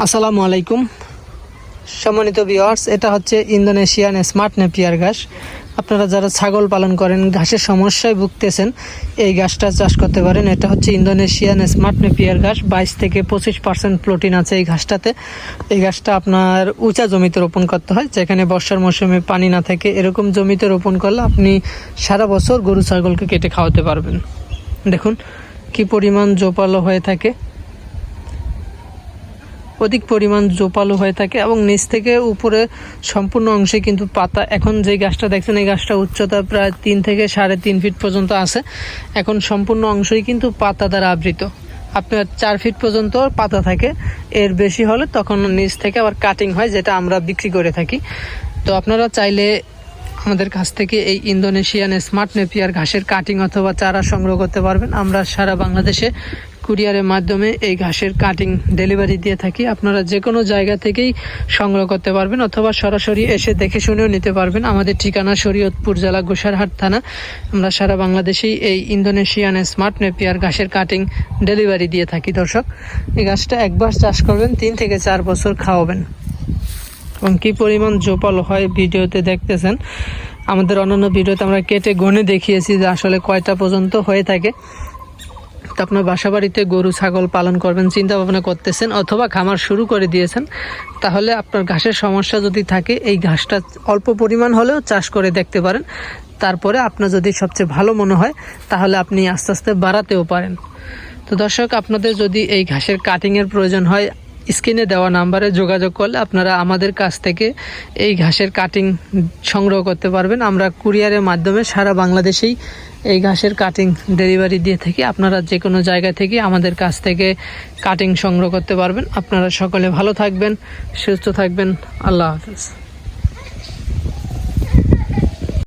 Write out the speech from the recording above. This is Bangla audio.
আসসালামু আলাইকুম সম্মানিত ভিউয়ার্স, এটা হচ্ছে ইন্দোনেশিয়ান স্মার্ট নেপিয়ার ঘাস। আপনারা যারা ছাগল পালন করেন, ঘাসের সমস্যায় ভুগতেছেন, এই ঘাসটা চাষ করতে পারেন। এটা হচ্ছে ইন্দোনেশিয়ান স্মার্ট নেপিয়ার ঘাস। 22 থেকে 25% প্রোটিন আছে এই ঘাসটাতে। এই ঘাসটা আপনার উঁচা জমিতে রোপণ করতে হয়, যেখানে বর্ষার মৌসুমে পানি না থাকে। এরকম জমিতে রোপণ করলে আপনি সারা বছর গরু ছাগলকে কেটে খাওয়াতে পারবেন। দেখুন কি পরিমাণ জোপালো হয়ে থাকে, অধিক পরিমাণ জোপালো হয়ে থাকে এবং নিচ থেকে উপরে সম্পূর্ণ অংশে কিন্তু পাতা। এখন যে গাছটা দেখছেন, এই গাছটা উচ্চতা প্রায় 3 থেকে 3.5 ফিট পর্যন্ত আছে। এখন সম্পূর্ণ অংশই কিন্তু পাতা দ্বারা আবৃত। আপনার 4 ফিট পর্যন্ত পাতা থাকে, এর বেশি হলে তখন নিচ থেকে আবার কাটিং হয়, যেটা আমরা বিক্রি করে থাকি। তো আপনারা চাইলে আমাদের কাছ থেকে এই ইন্দোনেশিয়ান স্মার্ট নেপিয়ার ঘাসের কাটিং অথবা চারা সংগ্রহ করতে পারবেন। আমরা সারা বাংলাদেশে কুরিয়ারের মাধ্যমে এই ঘাসের কাটিং ডেলিভারি দিয়ে থাকি। আপনারা যে কোনো জায়গা থেকেই সংগ্রহ করতে পারবেন অথবা সরাসরি এসে দেখে শুনেও নিতে পারবেন। আমাদের ঠিকানা শরীয়তপুর জেলা, গোসারহাট থানা। আমরা সারা বাংলাদেশেই এই ইন্দোনেশিয়ান স্মার্ট নেপিয়ার ঘাসের কাটিং ডেলিভারি দিয়ে থাকি। দর্শক, এই ঘাসটা একবার চাষ করবেন, 3 থেকে 4 বছর খাওয়াবেন এবং কী পরিমাণ জোপালো হয় ভিডিওতে দেখতেছেন। আমাদের অন্যান্য ভিডিওতে আমরা কেটে গনে দেখিয়েছি যে আসলে কয়টা পর্যন্ত হয়ে থাকে। তো আপনার বাসা বাড়িতে গরু ছাগল পালন করবেন চিন্তা ভাবনা করতেছেন অথবা খামার শুরু করে দিয়েছেন, তাহলে আপনার ঘাসের সমস্যা যদি থাকে, এই ঘাসটা অল্প পরিমাণ হলেও চাষ করে দেখতে পারেন। তারপরে আপনার যদি সবচেয়ে ভালো মনে হয়, তাহলে আপনি আস্তে আস্তে বাড়াতেও পারেন। তো দর্শক, আপনাদের যদি এই ঘাসের কাটিংয়ের প্রয়োজন হয়, স্ক্রিনে দেওয়া নাম্বারে যোগাযোগ করলে আপনারা আমাদের কাছ থেকে এই ঘাসের কাটিং সংগ্রহ করতে পারবেন। আমরা কুরিয়ারের মাধ্যমে সারা বাংলাদেশেই এই ঘাসের কাটিং ডেলিভারি দিয়ে থাকি। আপনারা যে কোনো জায়গা থেকে আমাদের কাছ থেকে কাটিং সংগ্রহ করতে পারবেন। আপনারা সকলে ভালো থাকবেন, সুস্থ থাকবেন। আল্লাহ হাফেজ।